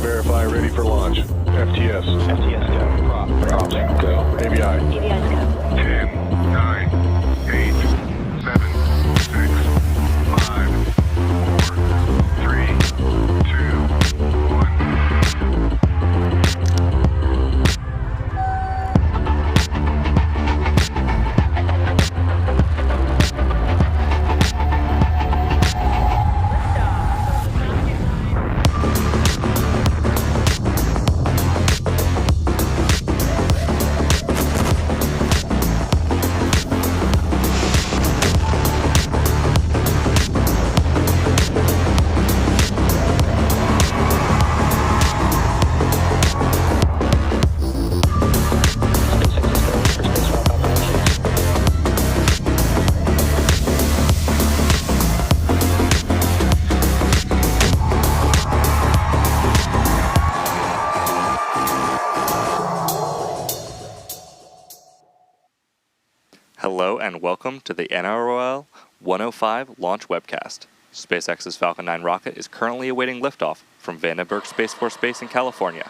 verify ready for launch. FTS. FTS go. Props go. ABI. ABI's go. 10, 9, 8, 7, 6, 5, 4, 3, 2, 1. Hello and welcome to the NROL-105 launch webcast. SpaceX's Falcon 9 rocket is currently awaiting liftoff from Vandenberg Space Force Base in California.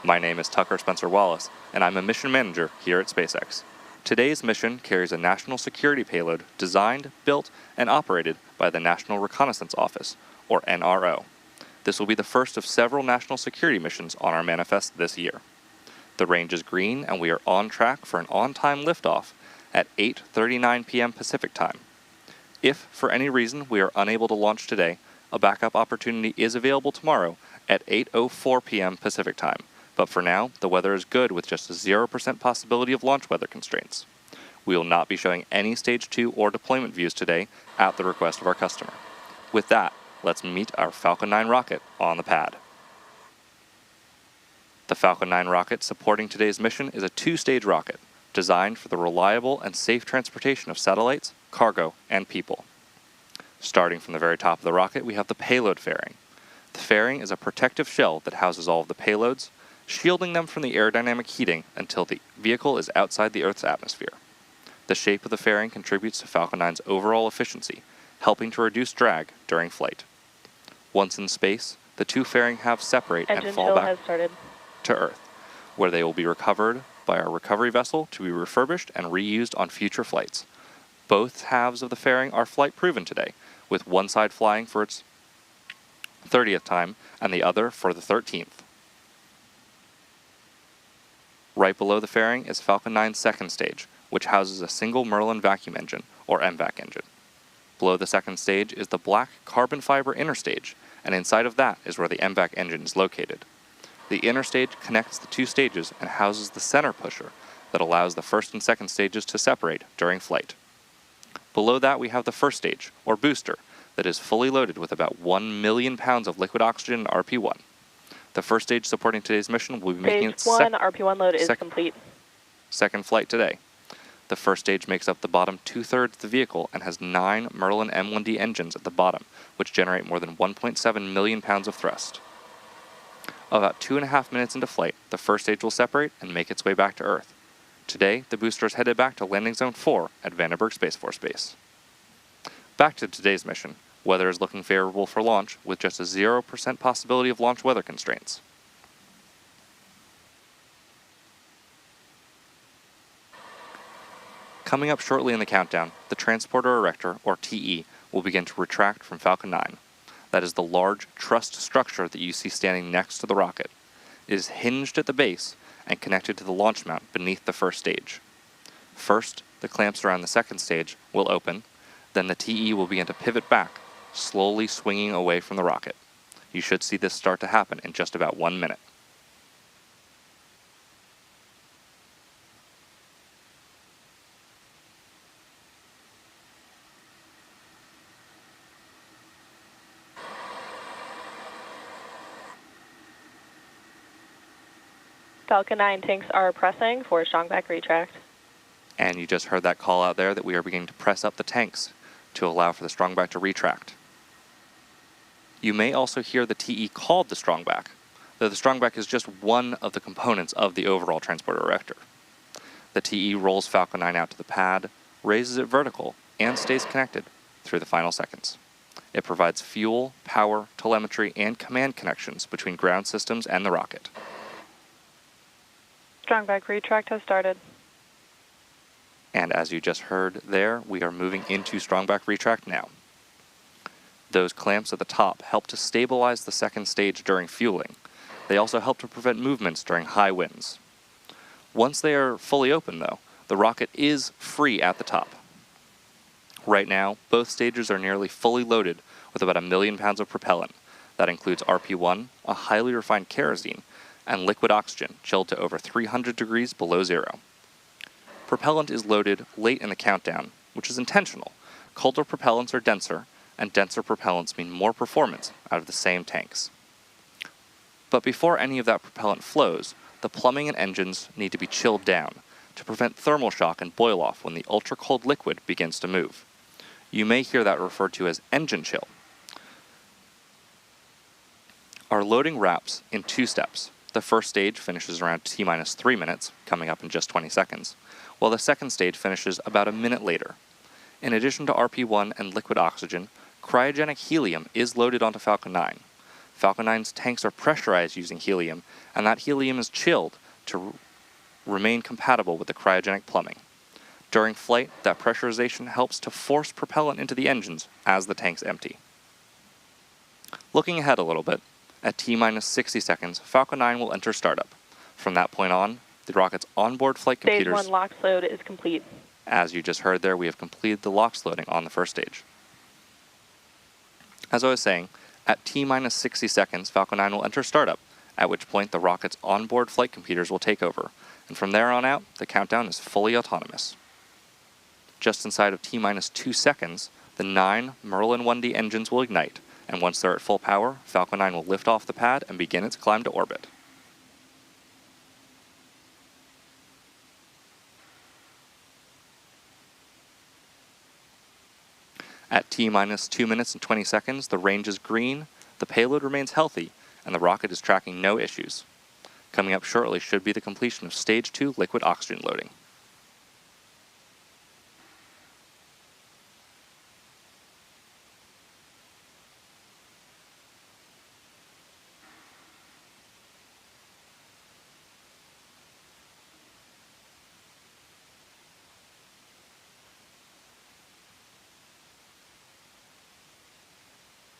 My name is Tucker Spencer Wallace, and I'm a mission manager here at SpaceX. Today's mission carries a national security payload designed, built, and operated by the National Reconnaissance Office, or NRO. This will be the first of several national security missions on our manifest this year. The range is green, and we are on track for an on-time liftoff at 8:39 p.m. Pacific Time. If, for any reason, we are unable to launch today, a backup opportunity is available tomorrow at 8:04 p.m. Pacific Time, but for now, the weather is good with just a 0% possibility of launch weather constraints. We will not be showing any Stage 2 or deployment views today at the request of our customer. With that, let's meet our Falcon 9 rocket on the pad. The Falcon 9 rocket supporting today's mission is a two-stage rocket, designed for the reliable and safe transportation of satellites, cargo, and people. Starting from the very top of the rocket, we have the payload fairing. The fairing is a protective shell that houses all of the payloads, shielding them from the aerodynamic heating until the vehicle is outside the Earth's atmosphere. The shape of the fairing contributes to Falcon 9's overall efficiency, helping to reduce drag during flight. Once in space, the two fairing halves separate and fall back to Earth, where they will be recovered by our recovery vessel to be refurbished and reused on future flights. Both halves of the fairing are flight proven today, with one side flying for its 30th time and the other for the 13th. Right below the fairing is Falcon 9's second stage, which houses a single Merlin vacuum engine, or MVAC engine. Below the second stage is the black carbon fiber inner stage, and inside of that is where the MVAC engine is located. The inner stage connects the two stages and houses the center pusher that allows the first and second stages to separate during flight. Below that we have the first stage, or booster, that is fully loaded with about 1 million pounds of liquid oxygen and RP-1. The first stage supporting today's mission will be making its RP-1 load is complete. Second flight today. The first stage makes up the bottom two-thirds of the vehicle and has 9 Merlin M1D engines at the bottom, which generate more than 1.7 million pounds of thrust. About 2.5 minutes into flight, the first stage will separate and make its way back to Earth. Today, the booster is headed back to Landing Zone 4 at Vandenberg Space Force Base. Back to today's mission. Weather is looking favorable for launch, with just a 0% possibility of launch weather constraints. Coming up shortly in the countdown, the Transporter Erector, or TE, will begin to retract from Falcon 9. That is the large trussed structure that you see standing next to the rocket. It is hinged at the base and connected to the launch mount beneath the first stage. First, the clamps around the second stage will open, then the TE will begin to pivot back, slowly swinging away from the rocket. You should see this start to happen in just about 1 minute. Falcon 9 tanks are pressing for strong back retract. And you just heard that call out there that we are beginning to press up the tanks to allow for the strong back to retract. You may also hear the TE called the strong back, though the strong back is just one of the components of the overall transporter erector. The TE rolls Falcon 9 out to the pad, raises it vertical, and stays connected through the final seconds. It provides fuel, power, telemetry, and command connections between ground systems and the rocket. Strongback retract has started. And as you just heard there, we are moving into strongback retract now. Those clamps at the top help to stabilize the second stage during fueling. They also help to prevent movements during high winds. Once they are fully open, though, the rocket is free at the top. Right now, both stages are nearly fully loaded with about 1 million pounds of propellant. That includes RP-1, a highly refined kerosene, and liquid oxygen chilled to over 300 degrees below zero. Propellant is loaded late in the countdown, which is intentional. Colder propellants are denser, and denser propellants mean more performance out of the same tanks. But before any of that propellant flows, the plumbing and engines need to be chilled down to prevent thermal shock and boil-off when the ultra-cold liquid begins to move. You may hear that referred to as engine chill. Our loading wraps in 2 steps. The first stage finishes around T-minus 3 minutes, coming up in just 20 seconds, while the second stage finishes about a minute later. In addition to RP-1 and liquid oxygen, cryogenic helium is loaded onto Falcon 9. Falcon 9's tanks are pressurized using helium, and that helium is chilled to remain compatible with the cryogenic plumbing. During flight, that pressurization helps to force propellant into the engines as the tanks empty. Looking ahead a little bit, at T-minus 60 seconds, Falcon 9 will enter startup. From that point on, the rocket's onboard flight computers... Stage 1 LOX load is complete. As you just heard there, we have completed the LOX loading on the first stage. As I was saying, at T-minus 60 seconds, Falcon 9 will enter startup, at which point the rocket's onboard flight computers will take over, and from there on out, the countdown is fully autonomous. Just inside of T-minus 2 seconds, the 9 Merlin 1D engines will ignite, and once they're at full power, Falcon 9 will lift off the pad and begin its climb to orbit. At T-minus 2 minutes and 20 seconds, the range is green, the payload remains healthy, and the rocket is tracking no issues. Coming up shortly should be the completion of Stage 2 liquid oxygen loading.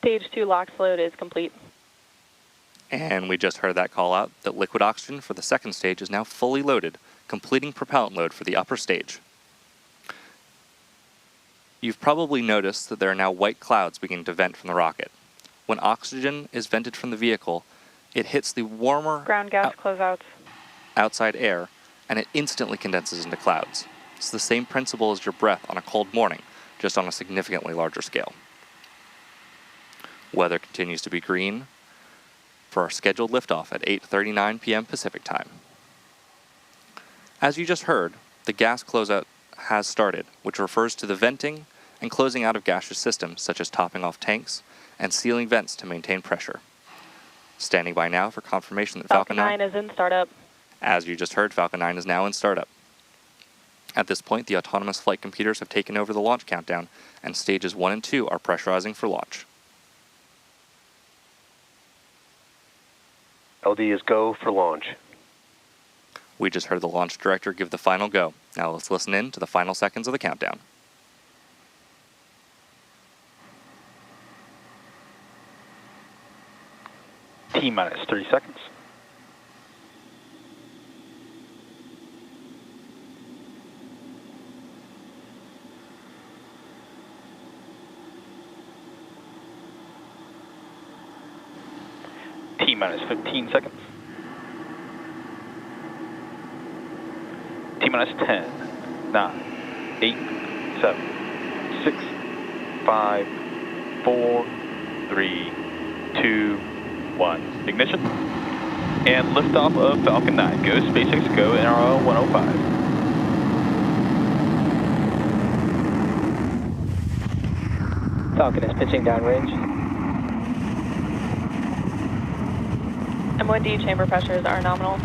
Stage 2 LOX load is complete. And we just heard that call out that liquid oxygen for the second stage is now fully loaded, completing propellant load for the upper stage. You've probably noticed that there are now white clouds beginning to vent from the rocket. When oxygen is vented from the vehicle, it hits the warmer Ground gas closeouts. outside air, and it instantly condenses into clouds. It's the same principle as your breath on a cold morning, just on a significantly larger scale. Weather continues to be green for our scheduled liftoff at 8:39 p.m. Pacific time. As you just heard, the gas closeout has started, which refers to the venting and closing out of gaseous systems, such as topping off tanks and sealing vents to maintain pressure. Standing by now for confirmation that Falcon 9 is in startup. As you just heard, Falcon 9 is now in startup. At this point, the autonomous flight computers have taken over the launch countdown, and stages 1 and 2 are pressurizing for launch. LD is go for launch. We just heard the launch director give the final go. Now let's listen in to the final seconds of the countdown. T-minus 30 seconds. T-minus 15 seconds. T-minus 10, 9, 8, 7, 6, 5, 4, 3, 2, 1. Ignition. And liftoff of Falcon 9. Go SpaceX, go NROL-105. Falcon is pitching downrange. M1D chamber pressures are nominal.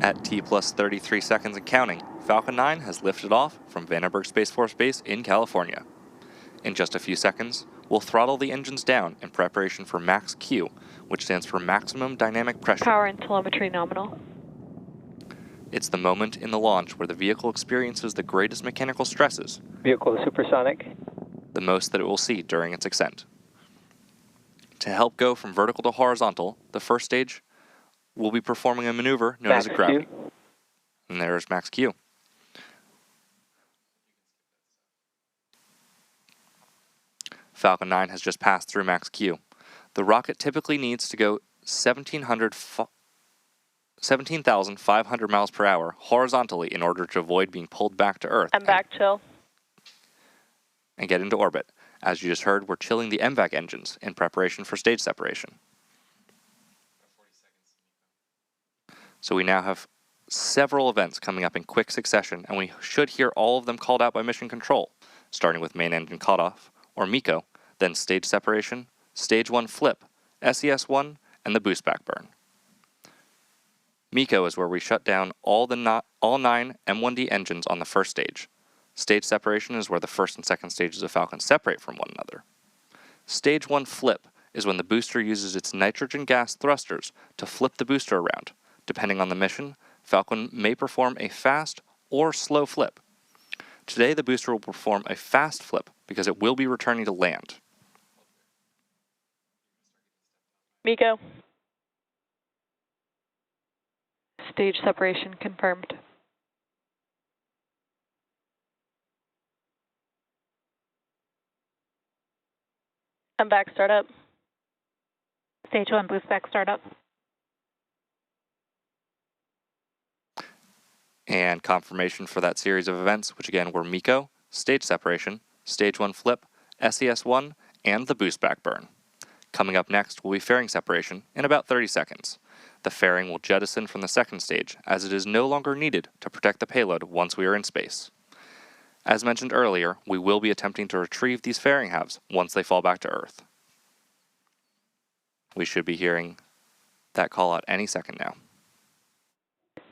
At T plus 33 seconds and counting, Falcon 9 has lifted off from Vandenberg Space Force Base in California. In just a few seconds, we'll throttle the engines down in preparation for Max Q, which stands for Maximum Dynamic Pressure. Power and telemetry nominal. It's the moment in the launch where the vehicle experiences the greatest mechanical stresses, Vehicle is supersonic. the most that it will see during its ascent. To help go from vertical to horizontal, the first stage will be performing a maneuver known as a Max gravity. Q. And there's Max Q. Falcon 9 has just passed through Max Q. The rocket typically needs to go 17,500 miles per hour horizontally in order to avoid being pulled back to Earth MVAC chill. and get into orbit. As you just heard, we're chilling the MVAC engines in preparation for stage separation. So we now have several events coming up in quick succession, and we should hear all of them called out by Mission Control, starting with main engine cutoff, or MECO, then stage separation, stage 1 flip, SES-1, and the boost back burn. MECO is where we shut down all 9 M1D engines on the first stage. Stage separation is where the first and second stages of Falcon separate from one another. Stage 1 flip is when the booster uses its nitrogen gas thrusters to flip the booster around. Depending on the mission, Falcon may perform a fast or slow flip. Today, the booster will perform a fast flip because it will be returning to land. MECO. Stage separation confirmed. MVAC startup. Stage 1 boost back startup. And confirmation for that series of events, which again were MECO, stage separation, stage 1 flip, SES-1, and the boost back burn. Coming up next will be fairing separation in about 30 seconds. The fairing will jettison from the second stage, as it is no longer needed to protect the payload once we are in space. As mentioned earlier, we will be attempting to retrieve these fairing halves once they fall back to Earth. We should be hearing that call out any second now.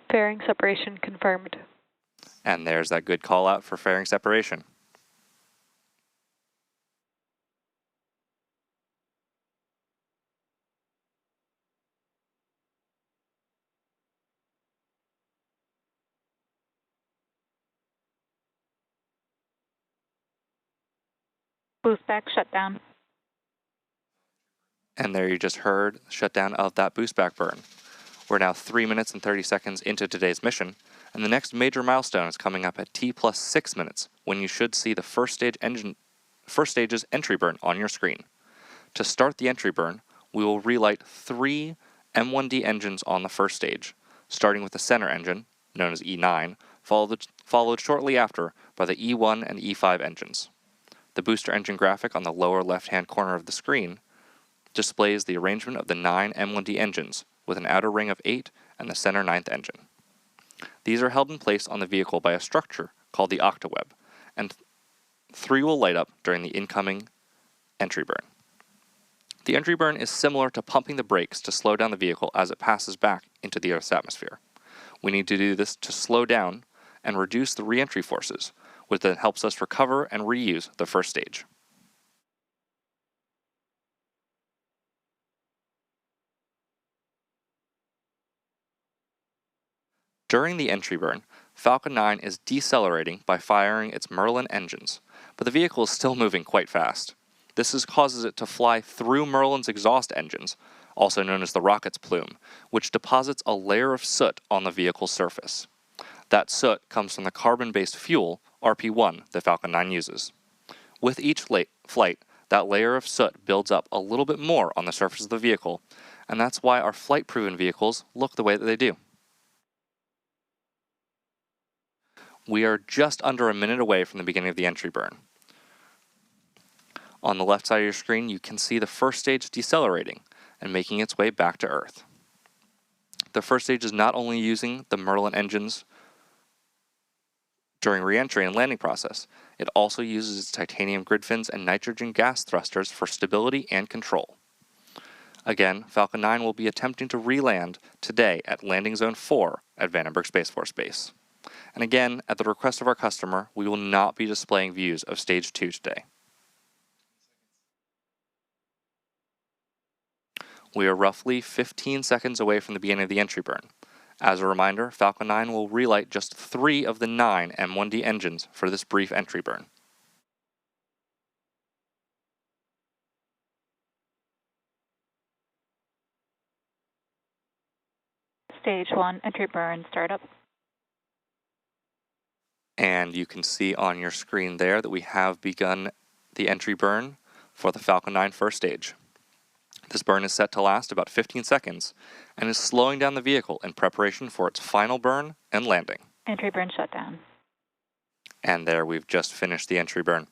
Fairing separation confirmed. And there's that good call out for fairing separation. Boost back shutdown. And there you just heard shutdown of that boost back burn. We're now 3 minutes and 30 seconds into today's mission, and the next major milestone is coming up at T plus 6 minutes, when you should see the first stage's entry burn on your screen. To start the entry burn, we will relight 3 M1D engines on the first stage, starting with the center engine, known as E9, followed shortly after by the E1 and E5 engines. The booster engine graphic on the lower left-hand corner of the screen displays the arrangement of the 9 M1D engines, with an outer ring of 8 and the center 9th engine. These are held in place on the vehicle by a structure called the octaweb, and 3 will light up during the incoming entry burn. The entry burn is similar to pumping the brakes to slow down the vehicle as it passes back into the Earth's atmosphere. We need to do this to slow down and reduce the re-entry forces, which then helps us recover and reuse the first stage. During the entry burn, Falcon 9 is decelerating by firing its Merlin engines, but the vehicle is still moving quite fast. This causes it to fly through Merlin's exhaust engines, also known as the rocket's plume, which deposits a layer of soot on the vehicle's surface. That soot comes from the carbon-based fuel, RP-1, that Falcon 9 uses. With each flight, that layer of soot builds up a little bit more on the surface of the vehicle, and that's why our flight-proven vehicles look the way that they do. We are just under a minute away from the beginning of the entry burn. On the left side of your screen, you can see the first stage decelerating and making its way back to Earth. The first stage is not only using the Merlin engines during re-entry and landing process, it also uses its titanium grid fins and nitrogen gas thrusters for stability and control. Again, Falcon 9 will be attempting to re-land today at Landing Zone 4 at Vandenberg Space Force Base. And again, at the request of our customer, we will not be displaying views of Stage 2 today. We are roughly 15 seconds away from the beginning of the entry burn. As a reminder, Falcon 9 will relight just 3 of the 9 M1D engines for this brief entry burn. Stage 1, entry burn, startup. And you can see on your screen there that we have begun the entry burn for the Falcon 9 first stage. This burn is set to last about 15 seconds and is slowing down the vehicle in preparation for its final burn and landing. Entry burn shutdown. And there we've just finished the entry burn.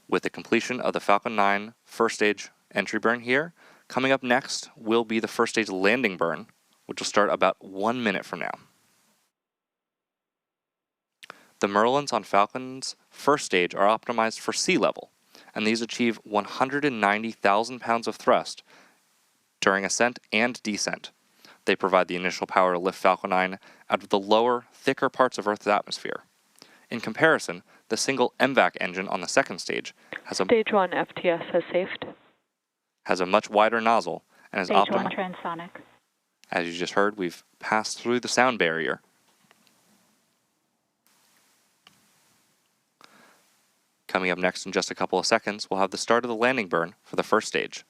With the completion of the Falcon 9 first stage entry burn here, coming up next will be the first stage landing burn, which will start about 1 minute from now. The Merlins on Falcon's first stage are optimized for sea level, and these achieve 190,000 pounds of thrust during ascent and descent. They provide the initial power to lift Falcon 9 out of the lower, thicker parts of Earth's atmosphere. In comparison, the single MVAC engine on the second stage has a Stage 1 FTS has safed. has a much wider nozzle and is Stage 1 optimized. transonic. As you just heard, we've passed through the sound barrier. Coming up next in just a couple of seconds, we'll have the start of the landing burn for the first stage.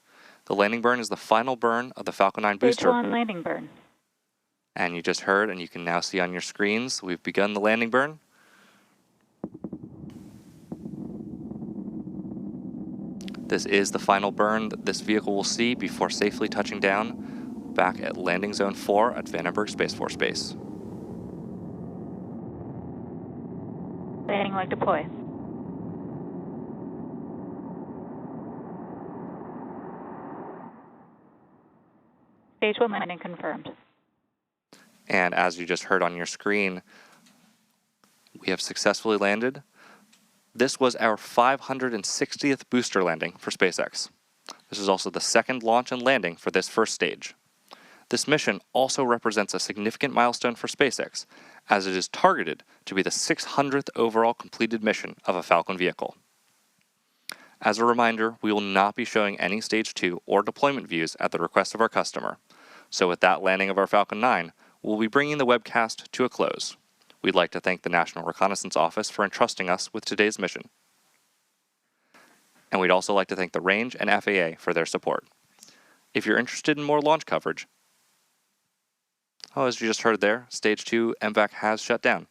The landing burn is the final burn of the Falcon 9 Stage booster. 1 landing burn. And you just heard, and you can now see on your screens, we've begun the landing burn. This is the final burn that this vehicle will see before safely touching down back at Landing Zone 4 at Vandenberg Space Force Base. Landing leg deploy. Stage 1 landing confirmed. And as you just heard on your screen, we have successfully landed. This was our 560th booster landing for SpaceX. This is also the second launch and landing for this first stage. This mission also represents a significant milestone for SpaceX, as it is targeted to be the 600th overall completed mission of a Falcon vehicle. As a reminder, we will not be showing any Stage 2 or deployment views at the request of our customer. So with that landing of our Falcon 9, we'll be bringing the webcast to a close. We'd like to thank the National Reconnaissance Office for entrusting us with today's mission. And we'd also like to thank the Range and FAA for their support. If you're interested in more launch coverage, as you just heard there, Stage 2 MVAC has shut down.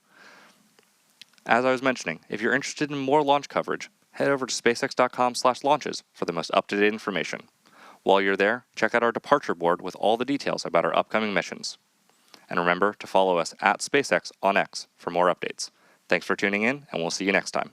As I was mentioning, if you're interested in more launch coverage, head over to spacex.com/launches for the most up-to-date information. While you're there, check out our departure board with all the details about our upcoming missions. And remember to follow us at SpaceX on X for more updates. Thanks for tuning in, and we'll see you next time.